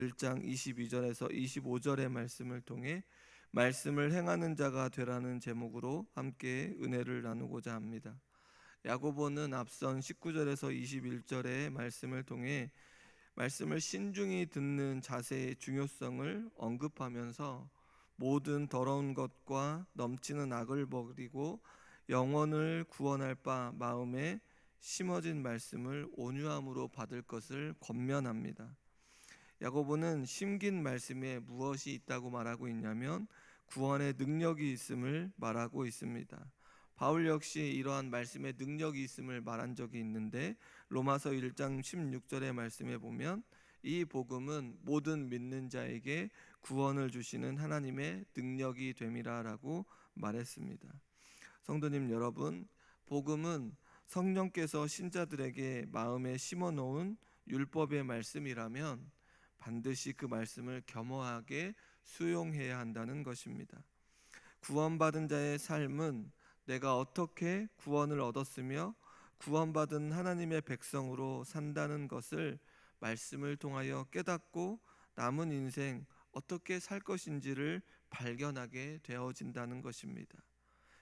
1장 22절에서 25절의 말씀을 통해 말씀을 행하는 자가 되라는 제목으로 함께 은혜를 나누고자 합니다. 야고보는 앞선 19절에서 21절의 말씀을 통해 말씀을 신중히 듣는 자세의 중요성을 언급하면서 모든 더러운 것과 넘치는 악을 버리고 영혼을 구원할 바 마음에 심어진 말씀을 온유함으로 받을 것을 권면합니다. 야고보는 심긴 말씀에 무엇이 있다고 말하고 있냐면 구원의 능력이 있음을 말하고 있습니다. 바울 역시 이러한 말씀에 능력이 있음을 말한 적이 있는데 로마서 1장 16절의 말씀에 보면 이 복음은 모든 믿는 자에게 구원을 주시는 하나님의 능력이 됨이라라고 말했습니다. 성도님 여러분, 복음은 성령께서 신자들에게 마음에 심어 놓은 율법의 말씀이라면 반드시 그 말씀을 겸허하게 수용해야 한다는 것입니다. 구원받은 자의 삶은 내가 어떻게 구원을 얻었으며 구원받은 하나님의 백성으로 산다는 것을 말씀을 통하여 깨닫고 남은 인생 어떻게 살 것인지를 발견하게 되어진다는 것입니다.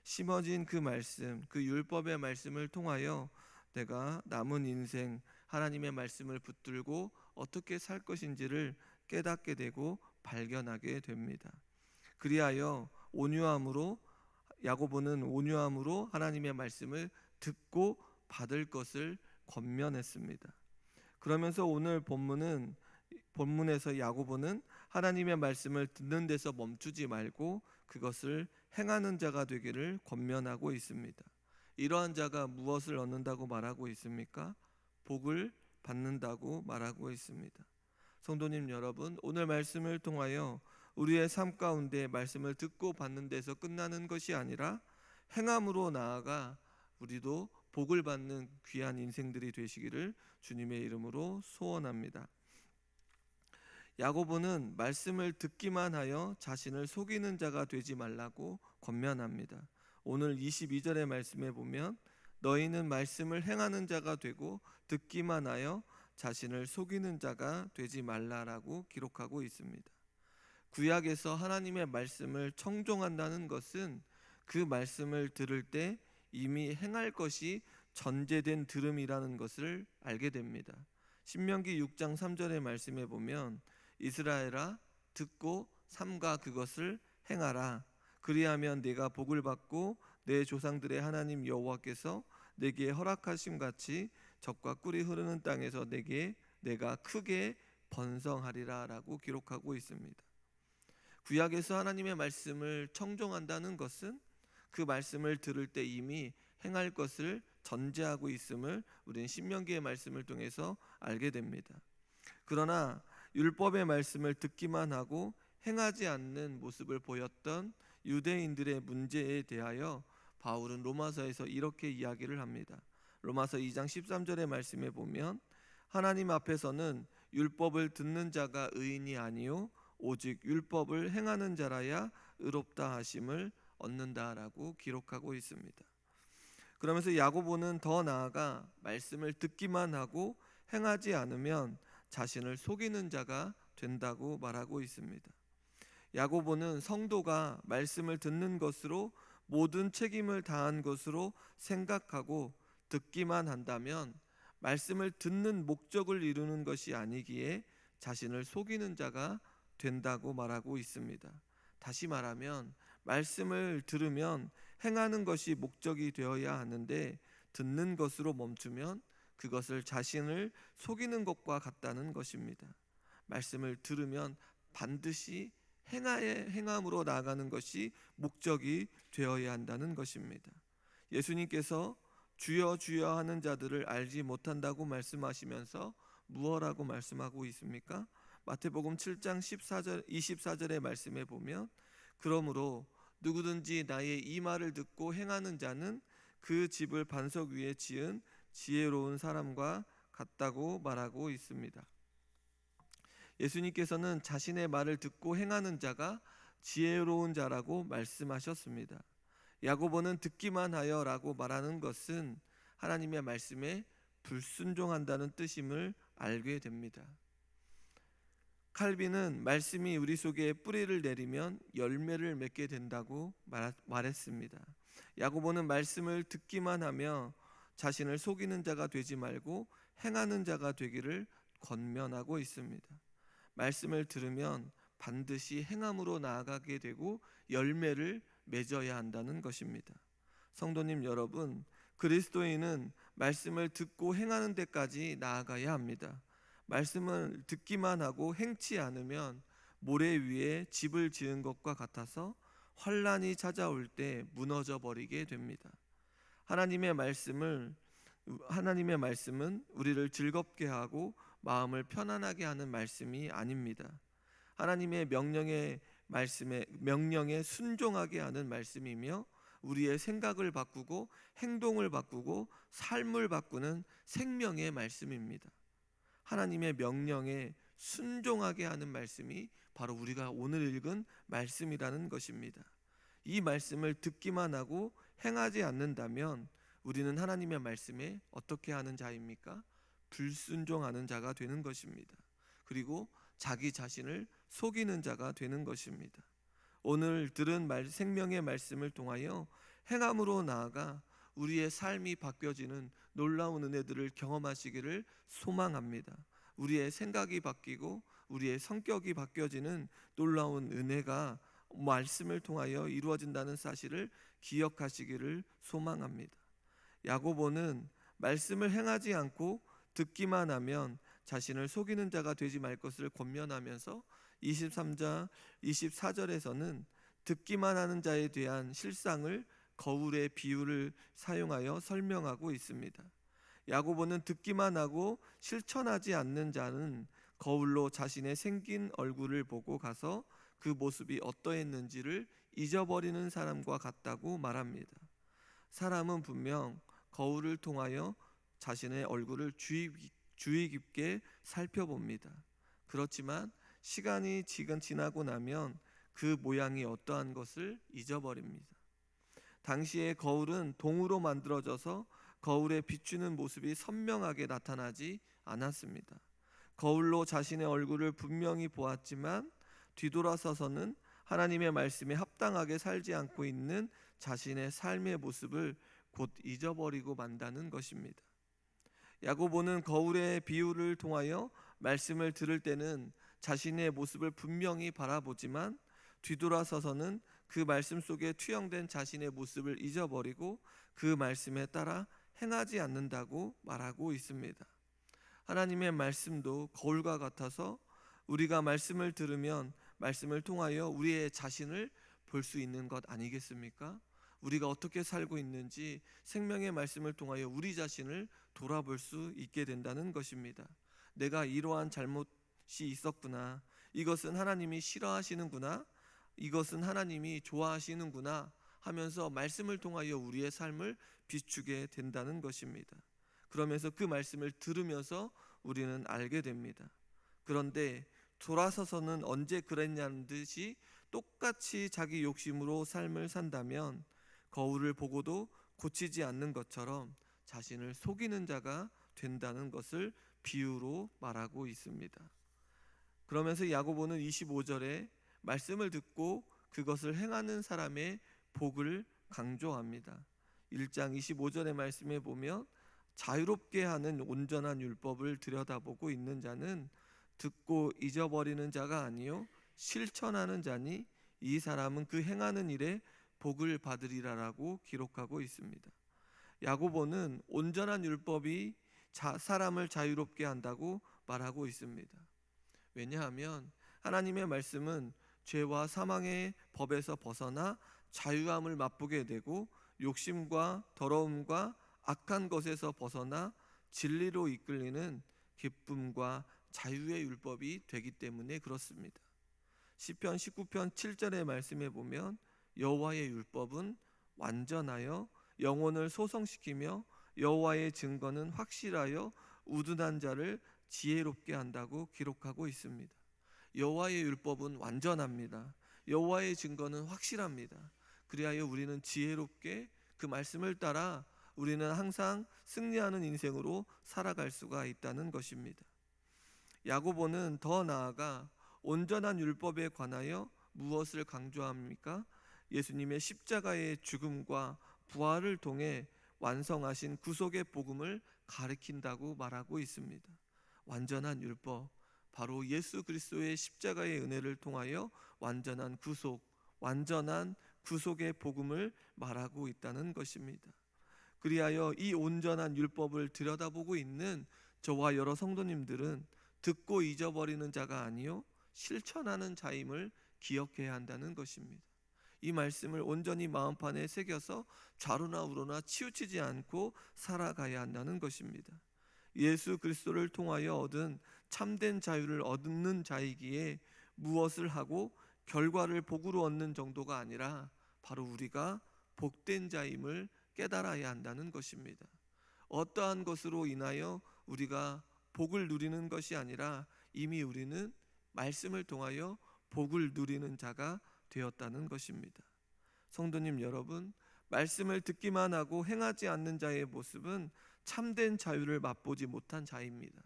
심어진 그 말씀, 그 율법의 말씀을 통하여 내가 남은 인생 하나님의 말씀을 붙들고 어떻게 살 것인지를 깨닫게 되고 발견하게 됩니다. 그리하여 야고보는 온유함으로 하나님의 말씀을 듣고 받을 것을 권면했습니다. 그러면서 오늘 본문에서 야고보는 하나님의 말씀을 듣는 데서 멈추지 말고 그것을 행하는 자가 되기를 권면하고 있습니다. 이러한 자가 무엇을 얻는다고 말하고 있습니까? 복을 받는다고 말하고 있습니다. 성도님 여러분, 오늘 말씀을 통하여 우리의 삶 가운데 말씀을 듣고 받는 데서 끝나는 것이 아니라 행함으로 나아가 우리도 복을 받는 귀한 인생들이 되시기를 주님의 이름으로 소원합니다. 야고보는 말씀을 듣기만 하여 자신을 속이는 자가 되지 말라고 권면합니다. 오늘 22절의 말씀에 보면 너희는 말씀을 행하는 자가 되고 듣기만 하여 자신을 속이는 자가 되지 말라라고 기록하고 있습니다. 구약에서 하나님의 말씀을 청종한다는 것은 그 말씀을 들을 때 이미 행할 것이 전제된 들음이라는 것을 알게 됩니다. 신명기 6장 3절의 말씀에 보면 이스라엘아 듣고 삼가 그것을 행하라. 그리하면 네가 복을 받고 내 조상들의 하나님 여호와께서 내게 허락하심 같이 젖과 꿀이 흐르는 땅에서 내가 크게 번성하리라 라고 기록하고 있습니다. 구약에서 하나님의 말씀을 청종한다는 것은 그 말씀을 들을 때 이미 행할 것을 전제하고 있음을 우리는 신명기의 말씀을 통해서 알게 됩니다. 그러나 율법의 말씀을 듣기만 하고 행하지 않는 모습을 보였던 유대인들의 문제에 대하여 바울은 로마서에서 이렇게 이야기를 합니다. 로마서 2장 13절의 말씀에 보면 하나님 앞에서는 율법을 듣는 자가 의인이 아니요 오직 율법을 행하는 자라야 의롭다 하심을 얻는다라고 기록하고 있습니다. 그러면서 야고보는 더 나아가 말씀을 듣기만 하고 행하지 않으면 자신을 속이는 자가 된다고 말하고 있습니다. 야고보는 성도가 말씀을 듣는 것으로 모든 책임을 다한 것으로 생각하고 듣기만 한다면 말씀을 듣는 목적을 이루는 것이 아니기에 자신을 속이는 자가 된다고 말하고 있습니다. 다시 말하면 말씀을 들으면 행하는 것이 목적이 되어야 하는데 듣는 것으로 멈추면 그것을 자신을 속이는 것과 같다는 것입니다. 말씀을 들으면 반드시 행함으로 나아가는 것이 목적이 되어야 한다는 것입니다. 예수님께서 주여 주여 하는 자들을 알지 못한다고 말씀하시면서 무엇라고 말씀하고 있습니까? 마태복음 7장 24절의 말씀에 보면 그러므로 누구든지 나의 이 말을 듣고 행하는 자는 그 집을 반석 위에 지은 지혜로운 사람과 같다고 말하고 있습니다. 예수님께서는 자신의 말을 듣고 행하는 자가 지혜로운 자라고 말씀하셨습니다. 야고보는 듣기만 하여라고 말하는 것은 하나님의 말씀에 불순종한다는 뜻임을 알게 됩니다. 칼빈은 말씀이 우리 속에 뿌리를 내리면 열매를 맺게 된다고 말했습니다. 야고보는 말씀을 듣기만 하며 자신을 속이는 자가 되지 말고 행하는 자가 되기를 권면하고 있습니다. 말씀을 들으면 반드시 행함으로 나아가게 되고 열매를 맺어야 한다는 것입니다. 성도님 여러분, 그리스도인은 말씀을 듣고 행하는 데까지 나아가야 합니다. 말씀을 듣기만 하고 행치 않으면 모래 위에 집을 지은 것과 같아서 환란이 찾아올 때 무너져 버리게 됩니다. 하나님의 말씀은 우리를 즐겁게 하고 마음을 편안하게 하는 말씀이 아닙니다. 하나님의 명령에 순종하게 하는 말씀이며 우리의 생각을 바꾸고 행동을 바꾸고 삶을 바꾸는 생명의 말씀입니다. 하나님의 명령에 순종하게 하는 말씀이 바로 우리가 오늘 읽은 말씀이라는 것입니다. 이 말씀을 듣기만 하고 행하지 않는다면 우리는 하나님의 말씀에 어떻게 하는 자입니까? 불순종하는 자가 되는 것입니다. 그리고 자기 자신을 속이는 자가 되는 것입니다. 오늘 들은 생명의 말씀을 통하여 행함으로 나아가 우리의 삶이 바뀌어지는 놀라운 은혜들을 경험하시기를 소망합니다. 우리의 생각이 바뀌고 우리의 성격이 바뀌어지는 놀라운 은혜가 말씀을 통하여 이루어진다는 사실을 기억하시기를 소망합니다. 야고보는 말씀을 행하지 않고 듣기만 하면 자신을 속이는 자가 되지 말 것을 권면하면서 23절, 24절에서는 듣기만 하는 자에 대한 실상을 거울의 비유를 사용하여 설명하고 있습니다. 야고보는 듣기만 하고 실천하지 않는 자는 거울로 자신의 생긴 얼굴을 보고 가서 그 모습이 어떠했는지를 잊어버리는 사람과 같다고 말합니다. 사람은 분명 거울을 통하여 자신의 얼굴을 주의 깊게 살펴봅니다. 그렇지만 시간이 지나고 나면 그 모양이 어떠한 것을 잊어버립니다. 당시의 거울은 동으로 만들어져서 거울에 비추는 모습이 선명하게 나타나지 않았습니다. 거울로 자신의 얼굴을 분명히 보았지만 뒤돌아서서는 하나님의 말씀에 합당하게 살지 않고 있는 자신의 삶의 모습을 곧 잊어버리고 만다는 것입니다. 야고보는 거울의 비유를 통하여 말씀을 들을 때는 자신의 모습을 분명히 바라보지만 뒤돌아서서는 그 말씀 속에 투영된 자신의 모습을 잊어버리고 그 말씀에 따라 행하지 않는다고 말하고 있습니다. 하나님의 말씀도 거울과 같아서 우리가 말씀을 들으면 말씀을 통하여 우리의 자신을 볼 수 있는 것 아니겠습니까? 우리가 어떻게 살고 있는지 생명의 말씀을 통하여 우리 자신을 돌아볼 수 있게 된다는 것입니다. 내가 이러한 잘못이 있었구나. 이것은 하나님이 싫어하시는구나. 이것은 하나님이 좋아하시는구나 하면서 말씀을 통하여 우리의 삶을 비추게 된다는 것입니다. 그러면서 그 말씀을 들으면서 우리는 알게 됩니다. 그런데 돌아서서는 언제 그랬냐는 듯이 똑같이 자기 욕심으로 삶을 산다면 거울을 보고도 고치지 않는 것처럼 자신을 속이는 자가 된다는 것을 비유로 말하고 있습니다. 그러면서 야고보는 25절에 말씀을 듣고 그것을 행하는 사람의 복을 강조합니다. 1장 25절의 말씀에 보면 자유롭게 하는 온전한 율법을 들여다보고 있는 자는 듣고 잊어버리는 자가 아니요 실천하는 자니 이 사람은 그 행하는 일에 복을 받으리라라고 기록하고 있습니다. 야고보는 온전한 율법이 사람을 자유롭게 한다고 말하고 있습니다. 왜냐하면 하나님의 말씀은 죄와 사망의 법에서 벗어나 자유함을 맛보게 되고 욕심과 더러움과 악한 것에서 벗어나 진리로 이끌리는 기쁨과 자유의 율법이 되기 때문에 그렇습니다. 시편 19편 7절의 말씀에 보면 여호와의 율법은 완전하여 영혼을 소성시키며 여호와의 증거는 확실하여 우둔한 자를 지혜롭게 한다고 기록하고 있습니다. 여호와의 율법은 완전합니다. 여호와의 증거는 확실합니다. 그리하여 우리는 지혜롭게 그 말씀을 따라 우리는 항상 승리하는 인생으로 살아갈 수가 있다는 것입니다. 야고보는 더 나아가 온전한 율법에 관하여 무엇을 강조합니까? 예수님의 십자가의 죽음과 부활을 통해 완성하신 구속의 복음을 가리킨다고 말하고 있습니다. 완전한 율법, 바로 예수 그리스도의 십자가의 은혜를 통하여 완전한 구속, 완전한 구속의 복음을 말하고 있다는 것입니다. 그리하여 이 온전한 율법을 들여다보고 있는 저와 여러 성도님들은 듣고 잊어버리는 자가 아니요 실천하는 자임을 기억해야 한다는 것입니다. 이 말씀을 온전히 마음판에 새겨서 좌로나 우로나 치우치지 않고 살아가야 한다는 것입니다. 예수 그리스도를 통하여 얻은 참된 자유를 얻는 자이기에 무엇을 하고 결과를 복으로 얻는 정도가 아니라 바로 우리가 복된 자임을 깨달아야 한다는 것입니다. 어떠한 것으로 인하여 우리가 복을 누리는 것이 아니라 이미 우리는 말씀을 통하여 복을 누리는 자가 되었다는 것입니다. 성도님 여러분, 말씀을 듣기만 하고 행하지 않는 자의 모습은 참된 자유를 맛보지 못한 자입니다.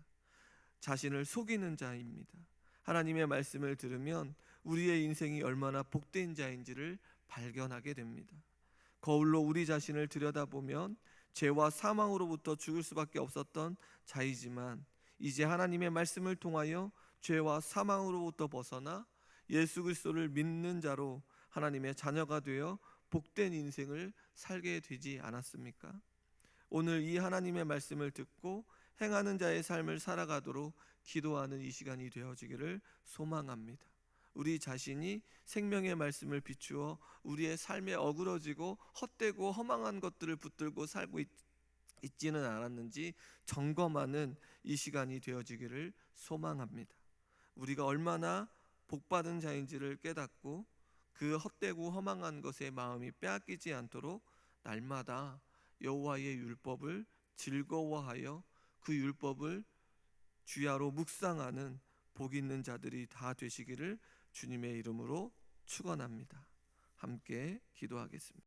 자신을 속이는 자입니다. 하나님의 말씀을 들으면 우리의 인생이 얼마나 복된 자인지를 발견하게 됩니다. 거울로 우리 자신을 들여다보면 죄와 사망으로부터 죽을 수밖에 없었던 자이지만 이제 하나님의 말씀을 통하여 죄와 사망으로부터 벗어나 예수 그리스도를 믿는 자로 하나님의 자녀가 되어 복된 인생을 살게 되지 않았습니까? 오늘 이 하나님의 말씀을 듣고 행하는 자의 삶을 살아가도록 기도하는 이 시간이 되어지기를 소망합니다. 우리 자신이 생명의 말씀을 비추어 우리의 삶에 어그러지고 헛되고 허망한 것들을 붙들고 살고 있지는 않았는지 점검하는 이 시간이 되어지기를 소망합니다. 우리가 얼마나 복받은 자인지를 깨닫고 그 헛되고 허망한 것에 마음이 빼앗기지 않도록 날마다 여호와의 율법을 즐거워하여 그 율법을 주야로 묵상하는 복 있는 자들이 다 되시기를 주님의 이름으로 축원합니다. 함께 기도하겠습니다.